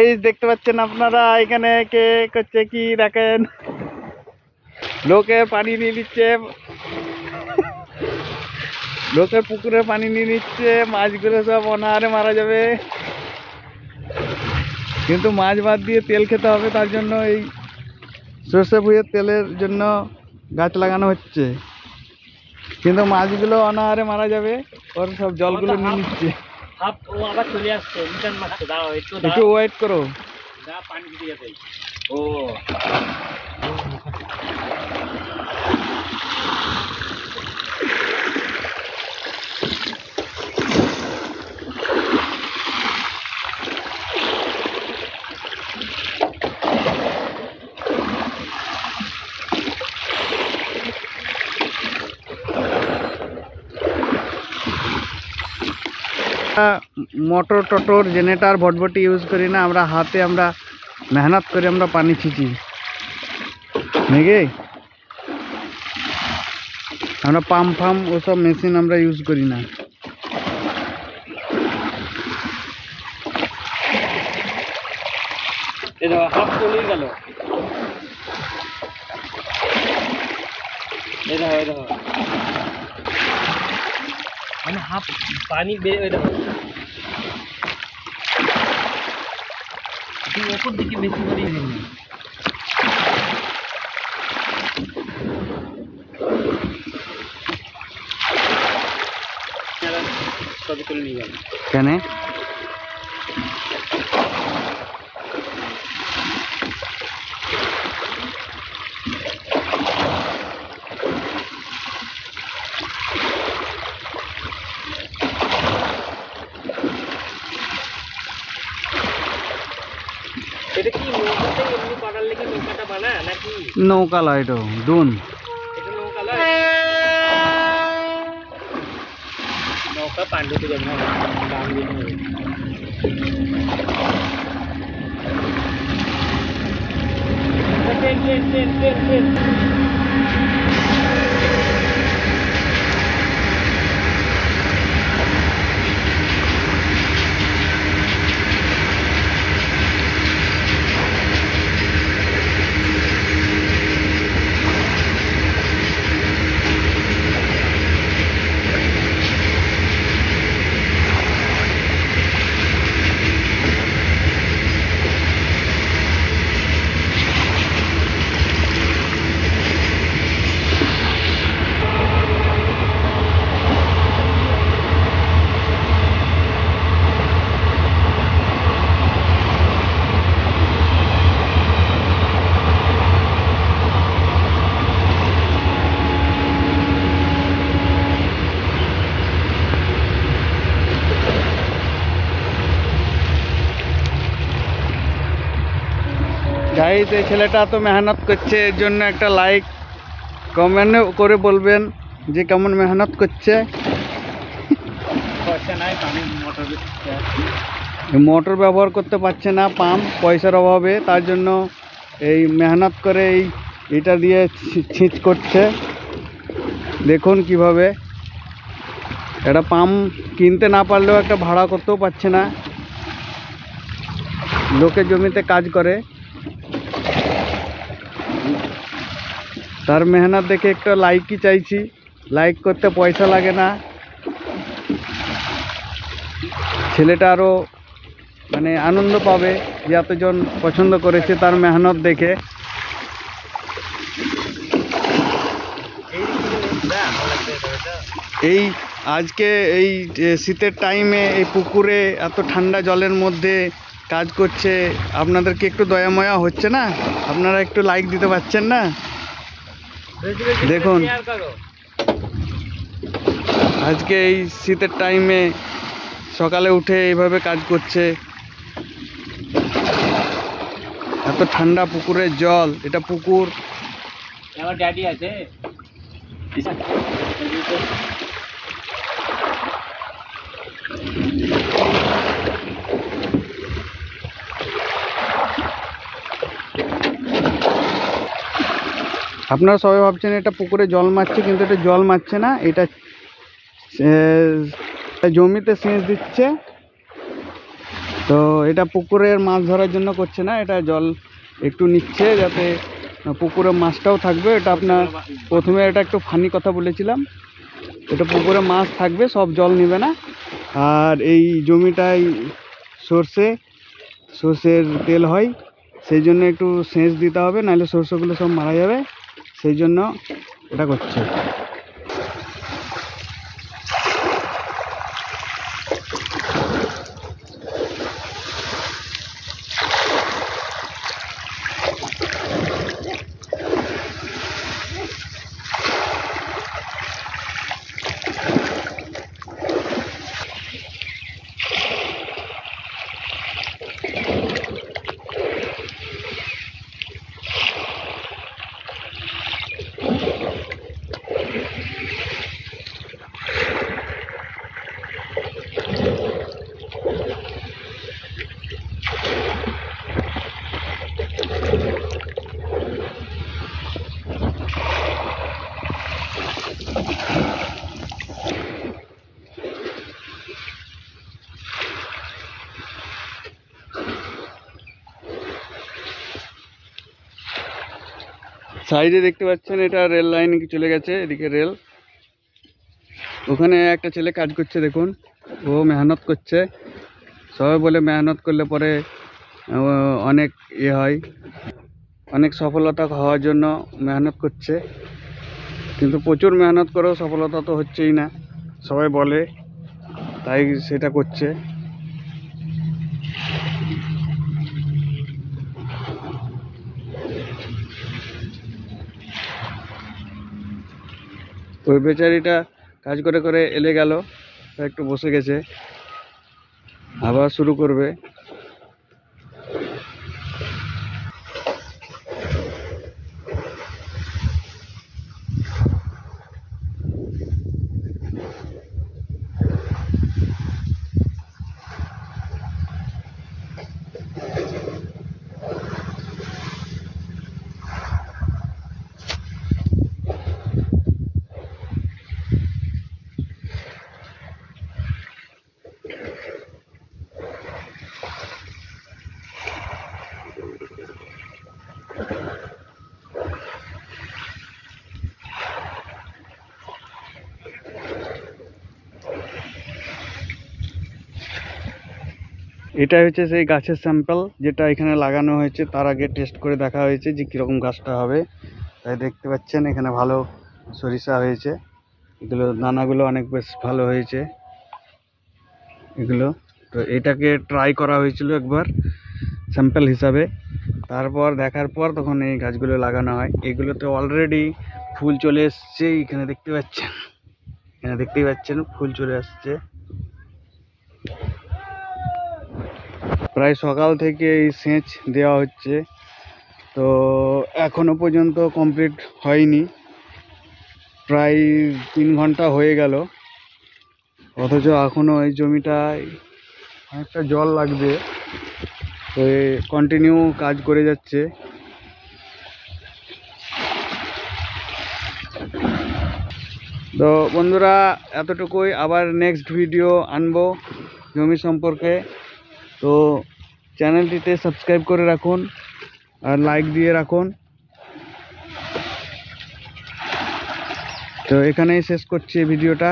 এই দেখতে পাচ্ছেন আপনারা এখানে কে করছে কি দেখেন, লোকে পানি নিয়ে নিচ্ছে, লোকের পুকুরে পানি নিয়ে নিচ্ছে, মাছগুলো সব অনাহারে মারা যাবে। কিন্তু মাছ বাদ দিয়ে তেল খেতে হবে, তার জন্য এই সর্ষে ফুলের তেলের জন্য গাছ লাগানো হচ্ছে। কিন্তু মাছগুলো অনাহারে মারা যাবে, ওর সব জলগুলো নিয়ে নিচ্ছে। ও আবার চলে আসছে, রিটার্ন মারছে। দাঁড়াও একটু ওয়েট করো। যা পানি দিতে যাবে। ও মোটর টটর জেনারেটর ভটভটি ইউজ করি না, আমরা হাতে আমরা মেহনত করে আমরা পানি ছিঁচি নাকি। আমরা পাম্প ফাম্প ওসব মেশিন আমরা ইউজ করি না। হাফ চলে গেল। দেখো মানে হাফ পানি বের দেখো, ওপর দিকে বেশি করে সবই তুলে নিয়ে গেল কেন? এটা কি নৌকাতে এমনি পাড়ার লেগে নৌকাটা বানায় নাকি? নৌকা লয়, এটা দুন। এটা নৌকা লয়, নৌকা পান্ডুতে যাবে না, দাম দিয়ে নেবে। ট্রেন গাইস, এই ছেলেটা তো মেহনত করছে, এর জন্য একটা লাইক কমেন্ট করে বলবেন যে কেমন মেহনত করছে। মোটর ব্যবহার করতে পারছে না, পাম্প পয়সার অভাবে, তার জন্য এই মেহনত করে এইটা দিয়ে ছিঁচ করছে। দেখুন কিভাবে, একটা পাম্প কিনতে না পারলেও একটা ভাড়া করতেও পারছে না, লোকের জমিতে কাজ করে। তার মেহনত দেখে একটা লাইকই চাইছি, লাইক করতে পয়সা লাগে না। ছেলেটা আরও মানে আনন্দ পাবে যে এতজন পছন্দ করেছে তার মেহনত দেখে। এই আজকে এই শীতের টাইমে এই পুকুরে এত ঠান্ডা জলের মধ্যে কাজ করছে, আপনাদেরকে একটু দয়াময়া হচ্ছে না? আপনারা একটু লাইক দিতে পারছেন না? দেখুন, আজকে এই শীতের টাইমে সকালে উঠে এইভাবে কাজ করছে। এত ঠান্ডা পুকুরের জল, এটা পুকুর। আমার ড্যাডি আছে। আপনারা সবাই ভাবছেন এটা পুকুরে জল মারছে, কিন্তু এটা জল মারছে না, এটা জমিতে সেচ দিচ্ছে। তো এটা পুকুরের মাছ ধরার জন্য করছে না, এটা জল একটু নিচ্ছে যাতে পুকুরে মাছটাও থাকবে। এটা আপনার প্রথমে এটা একটু ফানি কথা বলেছিলাম, এটা পুকুরে মাছ থাকবে, সব জল নেবে না। আর এই জমিটায় সর্ষের তেল হয়, সেই জন্য একটু সেচ দিতে হবে, নাহলে সর্ষেগুলো সব মারা যাবে, সেই জন্য এটা করছে। সাইডে দেখতে পাচ্ছেন এটা রেল লাইন চলে গেছে, এদিকে রেল। ওখানে একটা ছেলে কাজ করছে, দেখুন ও মেহনত করছে। সবাই বলে মেহনত করলে পরে অনেক হয়, অনেক সফলতা হওয়ার জন্য মেহনত করছে, কিন্তু প্রচুর মেহনত করেও সফলতা তো হচ্ছেই না, সবাই বলে, তাই সেটা করছে। ওই বেচারিটা কাজ করে করে এলে গেল, একটু বসে গেছে, আবার শুরু করবে। এটা হচ্ছে সেই গাছের স্যাম্পল যেটা এখানে লাগানো হয়েছে, তার আগে টেস্ট করে দেখা হয়েছে যে কীরকম গাছটা হবে। তাই দেখতে পাচ্ছেন এখানে ভালো সরিষা হয়েছে, এগুলো দানাগুলো অনেক বেশ ভালো হয়েছে এগুলো। তো এটাকে ট্রাই করা হয়েছিল একবার স্যাম্পল হিসাবে, তারপর দেখার পর তখন এই গাছগুলো লাগানো হয়। এগুলোতে অলরেডি ফুল চলে এসছে, এখানে দেখতেই পাচ্ছেন ফুল চলে আসছে। প্রায় সকাল থেকে এই সেচ দেওয়া হচ্ছে, তো এখনো পর্যন্ত কমপ্লিট হয়নি, প্রায় 3 ঘন্টা হয়ে গেল, অথচ এখনো এই জমিটায় অনেকটা জল লাগবে। তো কন্টিনিউ কাজ করে যাচ্ছে। তো বন্ধুরা এতটুকুই, আবার নেক্সট ভিডিও আনবো জমি সম্পর্কে। তো চ্যানেলটিতে সাবস্ক্রাইব করে রাখুন আর লাইক দিয়ে রাখুন। তো এখানেই শেষ করছি ভিডিওটা।